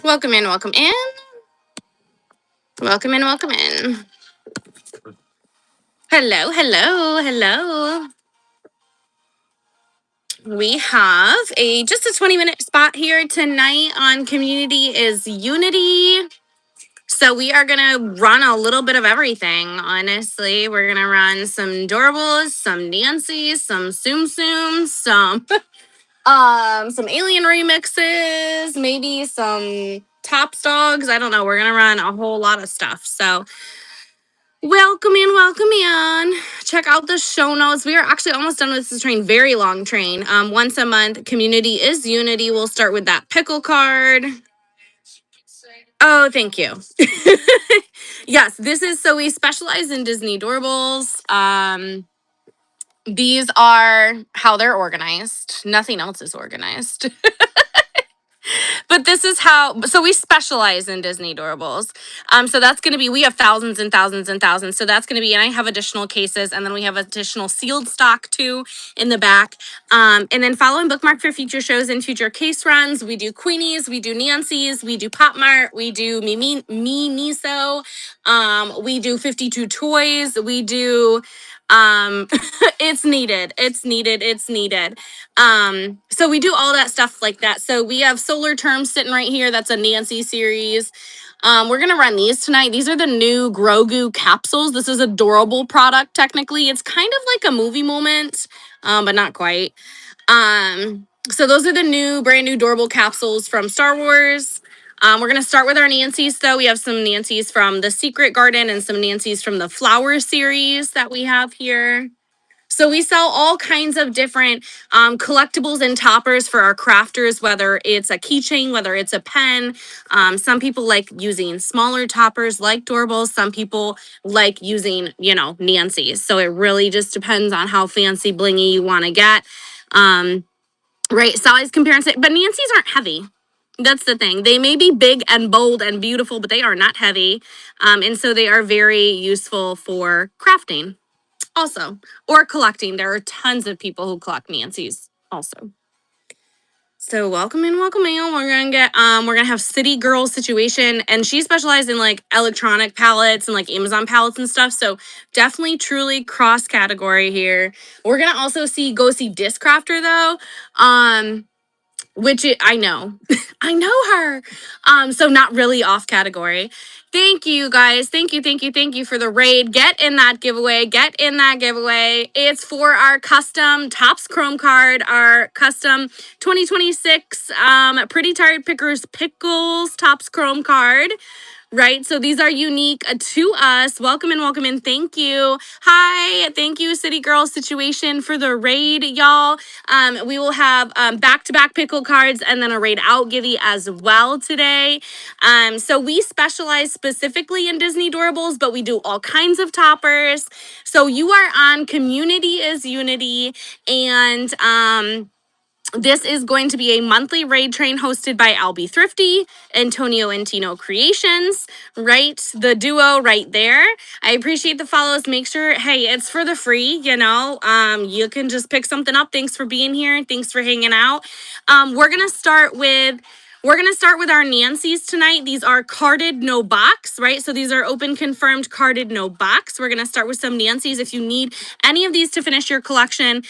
Welcome in, welcome in. Welcome in, welcome in. Hello, hello, hello. We have just a 20-minute spot here tonight on Community is Unity. So we are gonna run a little bit of everything, honestly. We're gonna run some Doorables, some Nancy's, some Tsum Tsums, some Alien remixes, maybe some Tops Dogs. I don't know. We're gonna run a whole lot of stuff. So welcome in, welcome in. Check out the show notes. We are actually almost done with this train, very long train. Once a month, Community is Unity. We'll start with that pickle card. Oh, thank you. Yes, this is so we specialize in Disney Doorables. These are how they're organized. Nothing else is organized. But this is how, so we specialize in Disney Doorables. So that's going to be, we have thousands and thousands and thousands. So that's going to be, and I have additional cases, and then we have additional sealed stock too in the back. And then follow and bookmark for future shows and future case runs. We do Queenies, we do Nancy's, we do Pop Mart, we do Me Miso, we do 52 Toys, we do it's needed. It's needed. It's needed. So we do all that stuff like that. So we have Solar Terms sitting right here. That's a Nancy series. We're gonna run these tonight. These are the new Grogu capsules. This is a durable product. Technically, it's kind of like a movie moment, but not quite. So those are the brand new durable capsules from Star Wars. We're going to start with our Nancy's, though. We have some Nancy's from the Secret Garden and some Nancy's from the Flower series that we have here. So we sell all kinds of different collectibles and toppers for our crafters, whether it's a keychain, whether it's a pen. Some people like using smaller toppers like Doorables. Some people like using, Nancy's. So it really just depends on how fancy blingy you want to get. Right, size comparison, but Nancy's aren't heavy. That's the thing. They may be big and bold and beautiful, but they are not heavy. And so they are very useful for crafting also, or collecting. There are tons of people who collect Nancy's also. So welcome in, welcome in. We're gonna have City Girl Situation, and she specializes in like electronic palettes and like Amazon palettes and stuff. So definitely, truly cross category here. We're gonna also go see Disc Crafter though. I know. I know her. So not really off category. Thank you guys. Thank you for the raid. Get in that giveaway. It's for our custom Tops Chrome card, our custom 2026 Pretty Tired Pickles Tops Chrome card. Right. So these are unique to us. Welcome in. Thank you. Hi. Thank you, City Girl Situation, for the raid, y'all. We will have back-to-back pickle cards and then a raid out givey as well today. So we specialize specifically in Disney Doorables, but we do all kinds of toppers. So you are on Community is Unity, and this is going to be a monthly raid train hosted by Albie Thrifty, Antonio and Tino Creations, right? The duo right there. I appreciate the follows. Make sure, hey, it's for the free, you can just pick something up. Thanks for being here. Thanks for hanging out. We're going to start with our Nancy's tonight. These are carded, no box, right? So these are open, confirmed, carded, no box. We're going to start with some Nancy's. If you need any of these to finish your collection,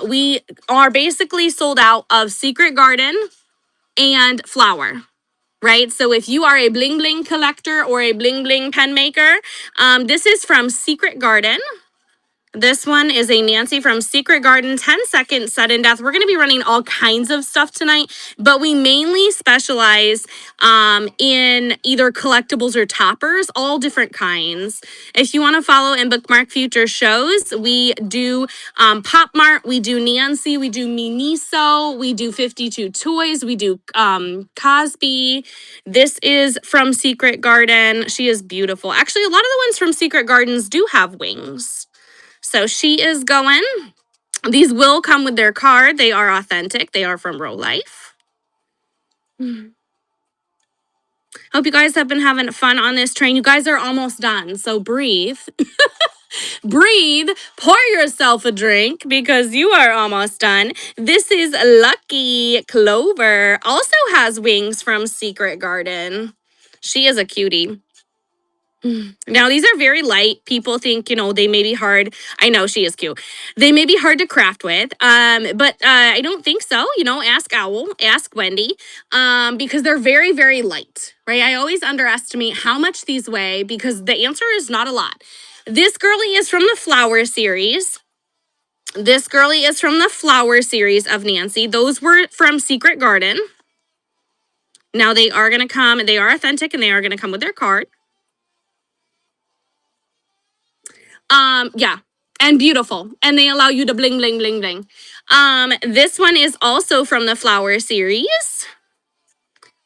we are basically sold out of Secret Garden and Flower. Right. So if you are a bling bling collector or a bling bling pen maker, this is from Secret Garden. This one is a Nancy from Secret Garden, 10-second sudden death. We're going to be running all kinds of stuff tonight, but we mainly specialize in either collectibles or toppers, all different kinds. If you want to follow and bookmark future shows, we do Pop Mart, we do Nancy, we do Miniso, we do 52 Toys, we do Cosby. This is from Secret Garden. She is beautiful. Actually, a lot of the ones from Secret Gardens do have wings. So she is going. These will come with their card. They are authentic. They are from Row Life. Hope you guys have been having fun on this train. You guys are almost done, so breathe. Breathe, pour yourself a drink because you are almost done. This is Lucky Clover. Also has wings from Secret Garden. She is a cutie. Now, these are very light. People think, they may be hard. I know she is cute. They may be hard to craft with, but I don't think so. Ask Owl, ask Wendy, because they're very, very light, right? I always underestimate how much these weigh because the answer is not a lot. This girly is from the Flower series. This girly is from the Flower series of Nancy. Those were from Secret Garden. Now, they are going to come, they are authentic, and they are going to come with their card. Yeah, and beautiful. And they allow you to bling, bling, bling, bling. This one is also from the Flower series.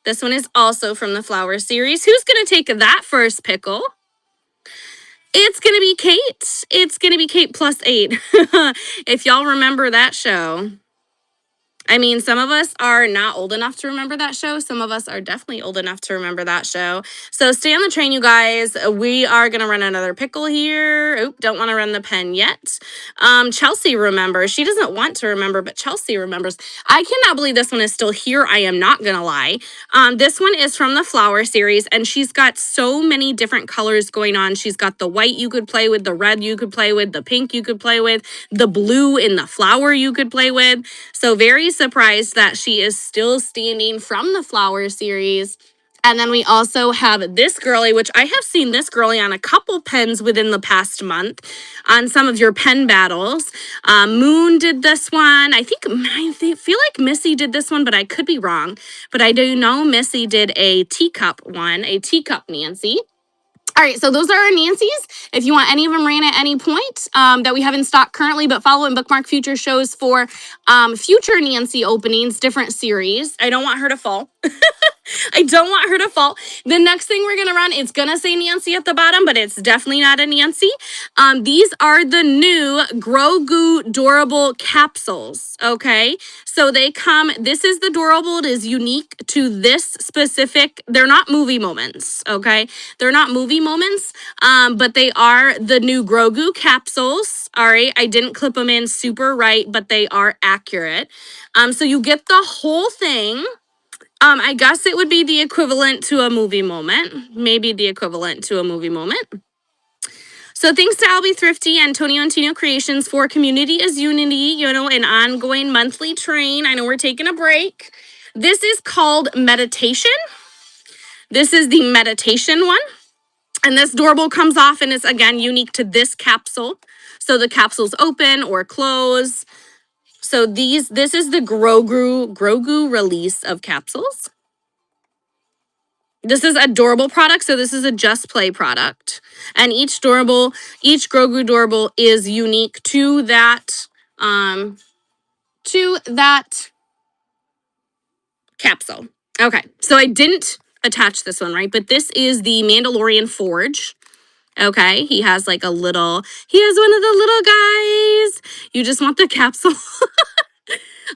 This one is also from the Flower series. Who's going to take that first pickle? It's going to be Kate. It's going to be Kate plus 8. If y'all remember that show. I mean, some of us are not old enough to remember that show. Some of us are definitely old enough to remember that show. So stay on the train, you guys. We are going to run another pickle here. Oop, don't want to run the pen yet. Chelsea remembers. She doesn't want to remember, but Chelsea remembers. I cannot believe this one is still here. I am not going to lie. This one is from the Flower series, and she's got so many different colors going on. She's got the white you could play with, the red you could play with, the pink you could play with, the blue in the flower you could play with. So very surprised that she is still standing from the Flower series. And then we also have this girly, which I have seen this girly on a couple pens within the past month on some of your pen battles. Moon did this one. I feel like Missy did this one, but I could be wrong. But I do know Missy did a teacup one, a teacup Nancy. All right, so those are our Nancy's. If you want any of them ran at any point that we have in stock currently, but follow and bookmark future shows for future Nancy openings, different series. I don't want her to fall. I don't want her to fall. The next thing we're going to run, it's going to say Nancy at the bottom, but it's definitely not a Nancy. These are the new Grogu Durable capsules, okay? So they come, this is the Durable. It is unique to this specific, they're not movie moments, okay? They're not movie moments, but they are the new Grogu capsules, all right? I didn't clip them in super right, but they are accurate. So you get the whole thing. I guess it would be the equivalent to a movie moment. Maybe the equivalent to a movie moment. So thanks to Albie Thrifty and Tony Antino Creations for Community is Unity, an ongoing monthly train. I know we're taking a break. This is called Meditation. This is the meditation one. And this doorbell comes off and is, again, unique to this capsule. So the capsules open or close. So this is the Grogu release of capsules. This is a Doorbell product, so this is a Just Play product. And each Grogu Doorbell is unique to that capsule. Okay, so I didn't attach this one, right? But this is the Mandalorian Forge. Okay, he has one of the little guys. You just want the capsule.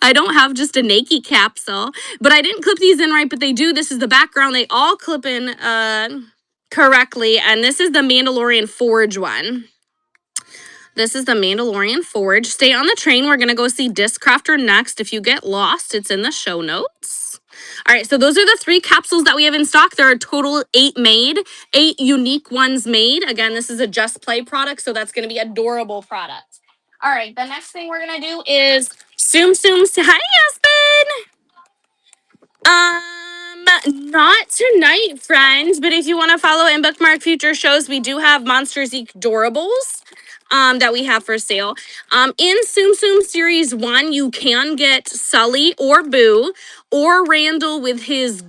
I don't have just a Nike capsule, but I didn't clip these in right, but they do. This is the background. They all clip in correctly, and this is the Mandalorian Forge one. This is the Mandalorian Forge. Stay on the train. We're going to go see Discrafter next. If you get lost, it's in the show notes. All right, so those are the 3 capsules that we have in stock. There are total 8 made, 8 unique ones made. Again, this is a Just Play product, so that's going to be a Doorbell product. All right, the next thing we're going to do is Tsum Tsum. Hi, Aspen. Not tonight, friends, but if you want to follow and bookmark future shows, we do have Monsters Inc. Doorables that we have for sale. In Tsum Tsum Series 1, you can get Sully or Boo or Randall with his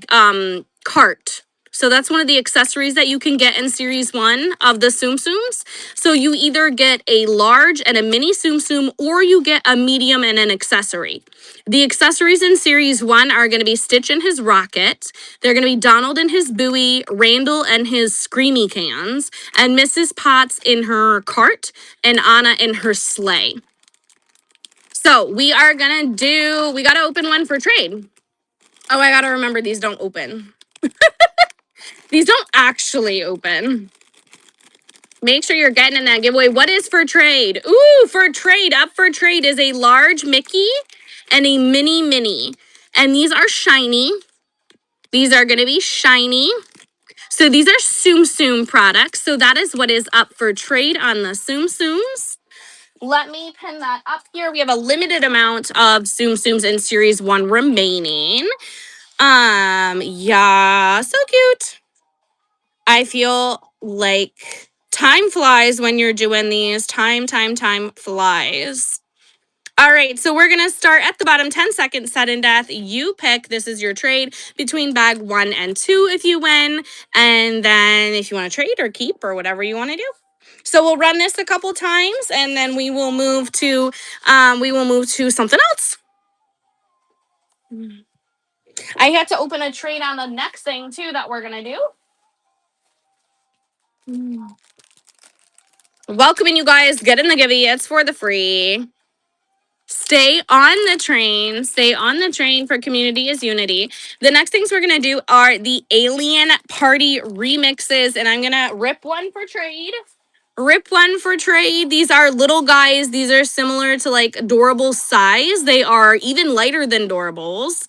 cart. So that's one of the accessories that you can get in Series 1 of the Tsum Tsums. So you either get a large and a mini Tsum Tsum, or you get a medium and an accessory. The accessories in Series 1 are going to be Stitch and his rocket. They're going to be Donald and his buoy, Randall and his screamy cans, and Mrs. Potts in her cart, and Anna in her sleigh. So we got to open one for trade. Oh, I got to remember these don't open. These don't actually open. Make sure you're getting in that giveaway. What is for trade? Ooh, for trade. Up for trade is a large Mickey and a mini Minnie. And these are shiny. These are going to be shiny. So these are Tsum Tsum products. So that is what is up for trade on the Tsum Tsums. Let me pin that up here. We have a limited amount of Tsum Tsums in Series 1 remaining. Yeah, so cute. I feel like time flies when you're doing these. Time flies. All right, so we're going to start at the bottom. 10 seconds, sudden death. You pick. This is your trade between bag 1 and 2 if you win. And then if you want to trade or keep or whatever you want to do. So we'll run this a couple times and then we will move to something else. I have to open a trade on the next thing too that we're going to do. Welcoming you guys. Get in the givey. It's for the free. Stay on the train. Stay on the train for Community is Unity. The next things we're going to do are the Alien Party remixes. And I'm going to rip one for trade. Rip one for trade. These are little guys. These are similar to like Adorable size. They are even lighter than Adorables.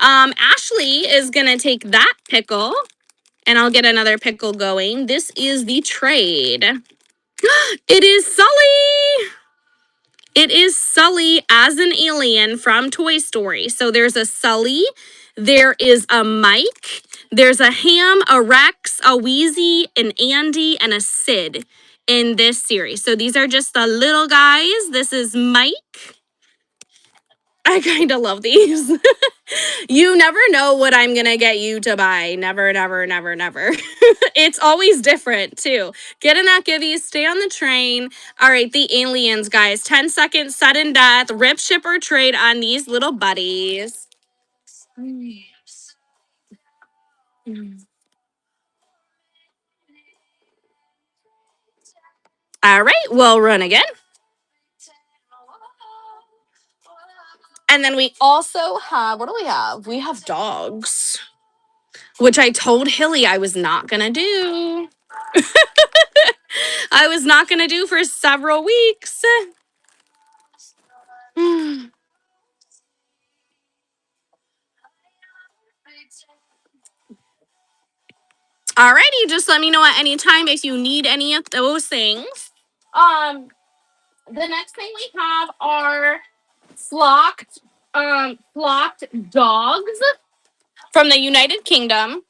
Ashley is going to take that pickle. And I'll get another pickle going. This is the trade. It is Sully. It is Sully as an alien from Toy Story. So there's a Sully, there is a Mike, there's a Ham, a Rex, a Wheezy, an Andy, and a Sid in this series. So these are just the little guys. This is Mike. I kind of love these. You never know what I'm going to get you to buy. Never. It's always different, too. Get in that givey. Stay on the train. All right, the aliens, guys. 10 seconds, sudden death. Rip, ship, or trade on these little buddies. All right, we'll run again. And then we also have, what do we have? We have dogs, which I told Hilly I was not going to do. I was not going to do for several weeks. Alrighty, just let me know at any time if you need any of those things. The next thing we have are flocked dogs from the United Kingdom.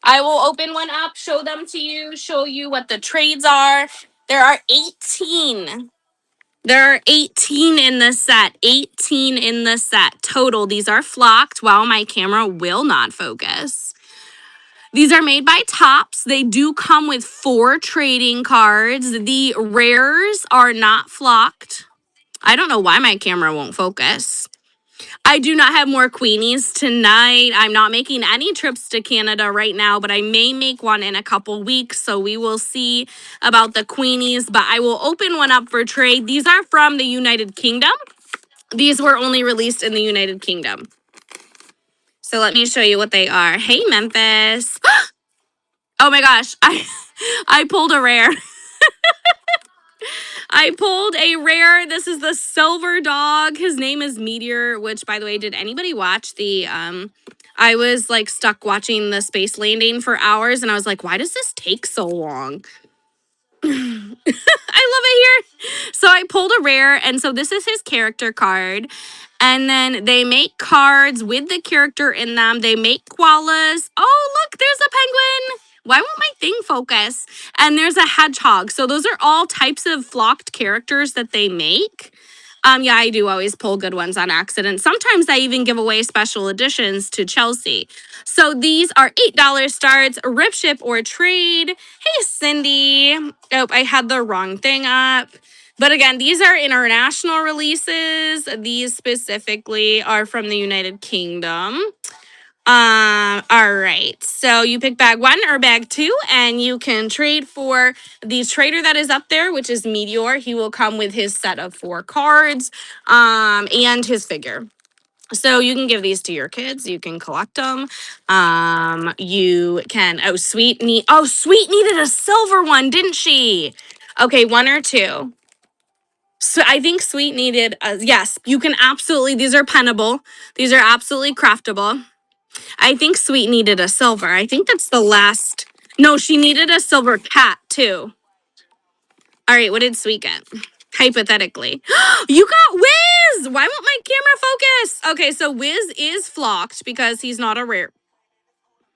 I will open one up, show them to you, show you what the trades are. There are 18. There are 18 in the set. 18 in the set total. These are flocked. Wow, my camera will not focus. These are made by Topps. They do come with 4 trading cards. The rares are not flocked. I don't know why my camera won't focus. I do not have more Queenies tonight. I'm not making any trips to Canada right now, but I may make one in a couple weeks. So we will see about the Queenies, but I will open one up for trade. These are from the United Kingdom. These were only released in the United Kingdom. So let me show you what they are. Hey, Memphis. Oh my gosh, I pulled a rare. I pulled a rare. This is the silver dog. His name is Meteor, which, by the way, did anybody watch the I was like stuck watching the space landing for hours and I was like, why does this take so long? I love it here. So I pulled a rare, and so this is his character card. And then they make cards with the character in them. They make koalas. Oh, look, there's a penguin. Why won't my thing focus? And there's a hedgehog. So those are all types of flocked characters that they make. Yeah, I do always pull good ones on accident. Sometimes I even give away special editions to Chelsea. So these are $8 starts, rip, ship, or trade. Hey, Cindy. Oh, I had the wrong thing up. But again, these are international releases. These specifically are from the United Kingdom. All right. So you pick bag 1 or bag 2, and you can trade for the trader that is up there, which is Meteor. He will come with his set of 4 cards, and his figure. So you can give these to your kids. You can collect them. You can. Sweet needed a silver one, didn't she? Okay, one or two. So I think Sweet needed yes, you can absolutely, these are pennable. These are absolutely craftable. I think Sweet needed a silver. I think that's the last. No, she needed a silver cat too. All right, what did Sweet get? Hypothetically. You got Wiz! Why won't my camera focus? Okay, so Wiz is flocked because he's not a rare.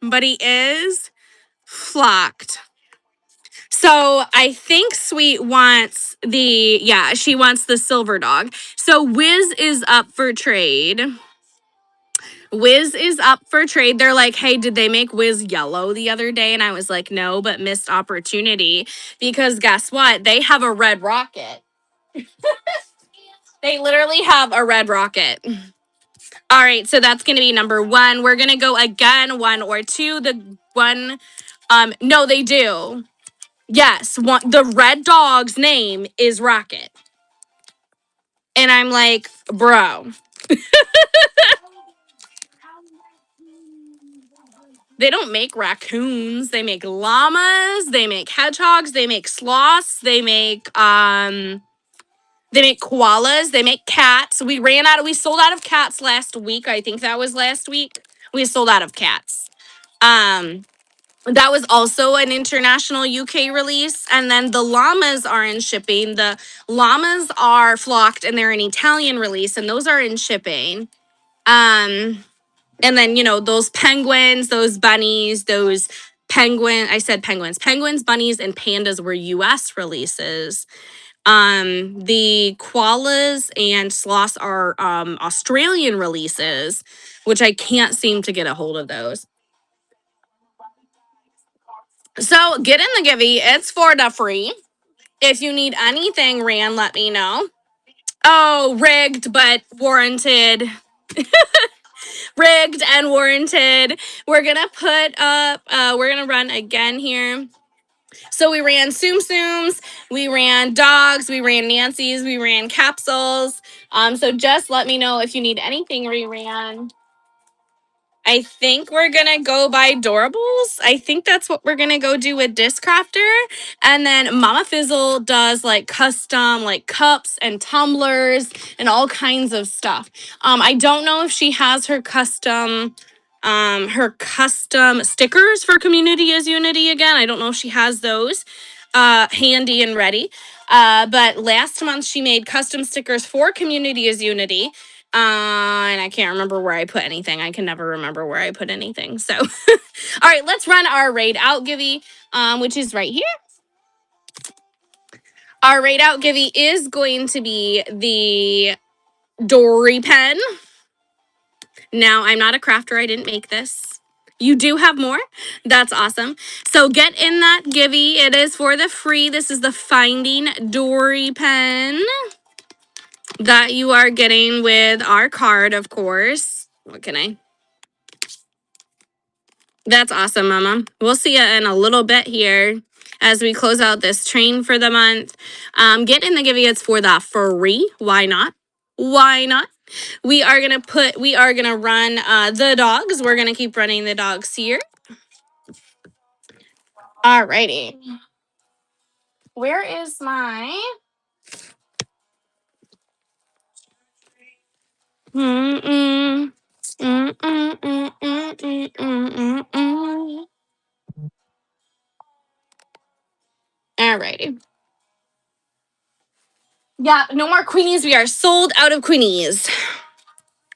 But he is flocked. So I think Sweet wants she wants the silver dog. So Wiz is up for trade. Wiz is up for trade. They're like, hey, did they make Wiz yellow the other day? And I was like, no, but missed opportunity because guess what? They have a red rocket. They literally have a red rocket. All right, so that's going to be number one. We're going to go again, one or two. The one, no, they do. Yes, one, the red dog's name is Rocket. And I'm like, bro. They don't make raccoons. They make llamas. They make hedgehogs. They make sloths. They make koalas. They make cats. We sold out of cats last week. I think that was last week. We sold out of cats. That was also an international UK release. And then the llamas are in shipping. The llamas are flocked and they're an Italian release, and those are in shipping. And then, those penguins, those bunnies, penguins, bunnies, and pandas were US releases. The koalas and sloths are Australian releases, which I can't seem to get a hold of those. So get in the Givey. It's for the free. If you need anything, Rand, let me know. Oh, rigged but warranted. Rigged and warranted. We're gonna put up. We're gonna run again here. So we ran Tsum Tsums, we ran dogs, we ran Nancy's, we ran capsules. So just let me know if you need anything reran. I think we're gonna go by Doorables. I think that's what we're gonna go do with Discrafter. And then Mama Fizzle does like custom like cups and tumblers and all kinds of stuff. I don't know if she has her custom stickers for Community is Unity again. I don't know if she has those handy and ready. But last month she made custom stickers for Community is Unity. And I can't remember where I put anything. I can never remember where I put anything. So, all right, let's run our raid out Givey, which is right here. Our raid out Givey is going to be the Dory pen. Now, I'm not a crafter. I didn't make this. You do have more. That's awesome. So get in that Givey. It is for the free. This is the Finding Dory pen that you are getting with our card, of course. What can I? That's awesome, Mama. We'll see you in a little bit here as we close out this train for the month. Get in the Givey. It's for the free. Why not? Why not? We are gonna run the dogs. We're gonna keep running the dogs here. Alrighty. Where is my Alrighty. Yeah, no more Queenies. We are sold out of Queenies.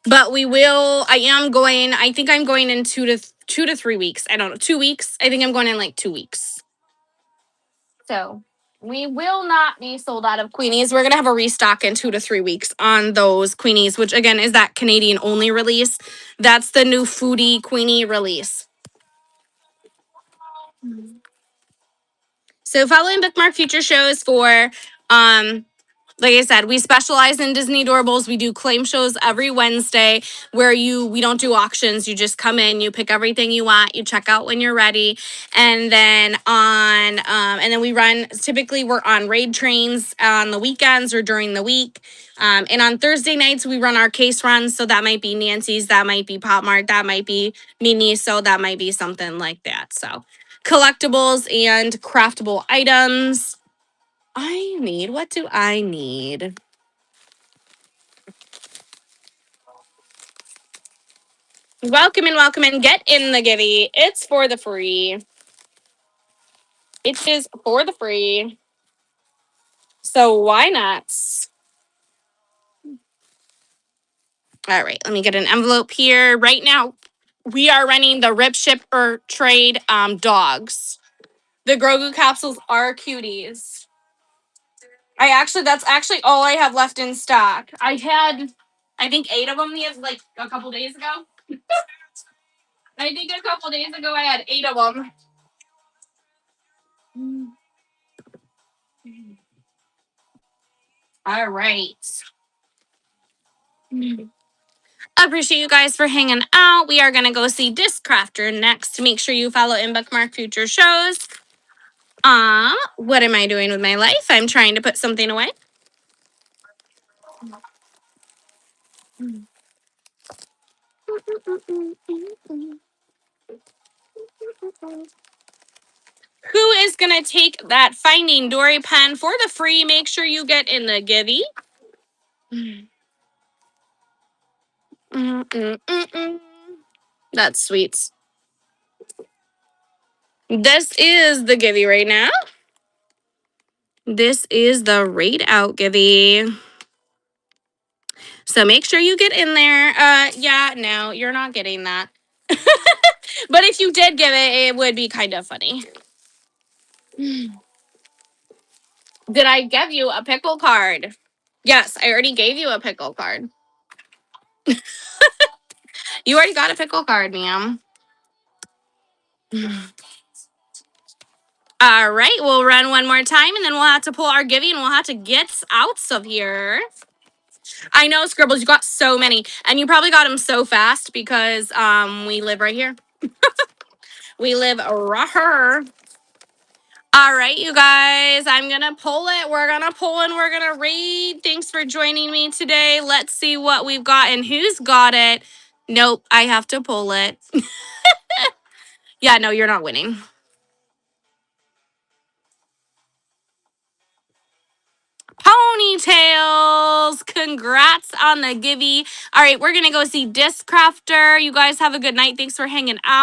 But I think I'm going in 2 to 3 weeks. I don't know, 2 weeks. I think I'm going in like 2 weeks. So we will not be sold out of Queenies. We're going to have a restock in 2 to 3 weeks on those Queenies, which again is that Canadian only release. That's the new Foodie Queenie release. So follow and bookmark future shows for like I said, we specialize in Disney Doorables. We do claim shows every Wednesday where we don't do auctions. You just come in, you pick everything you want, you check out when you're ready. And then we run, typically we're on raid trains on the weekends or during the week. And on Thursday nights, we run our case runs. So that might be Nancy's, that might be Pop Mart, that might be Miniso, that might be something like that. So collectibles and craftable items. I need? What do I need? Welcome in, welcome in. Get in the givey. It's for the free. It is for the free. So why not? All right, let me get an envelope here. Right now, we are running the Rip Ship or Trade dogs. The Grogu capsules are cuties. That's actually all I have left in stock. I had, I think 8 of them like a couple days ago. I think a couple days ago I had 8 of them. All right. I appreciate you guys for hanging out. We are gonna go see Disc Crafter next. Make sure you follow and bookmark future shows. What am I doing with my life? I'm trying to put something away. Who is gonna take that Finding Dory pen for the free? Make sure you get in the givey. That's sweet. This is the givey right now. This is the raid out givey. So make sure you get in there. Yeah, no, you're not getting that. But if you did give it, it would be kind of funny. Did I give you a pickle card? Yes, I already gave you a pickle card. You already got a pickle card, ma'am. All right, we'll run one more time and then we'll have to pull our giving and we'll have to get out of here. I know, Scribbles, you got so many. And you probably got them so fast because we live right here. We live right here. All right, you guys, I'm going to pull it. We're going to pull and we're going to read. Thanks for joining me today. Let's see what we've got and who's got it. Nope, I have to pull it. Yeah, no, you're not winning. Ponytails. Congrats on the givey. All right, we're going to go see Disc Crafter. You guys have a good night. Thanks for hanging out.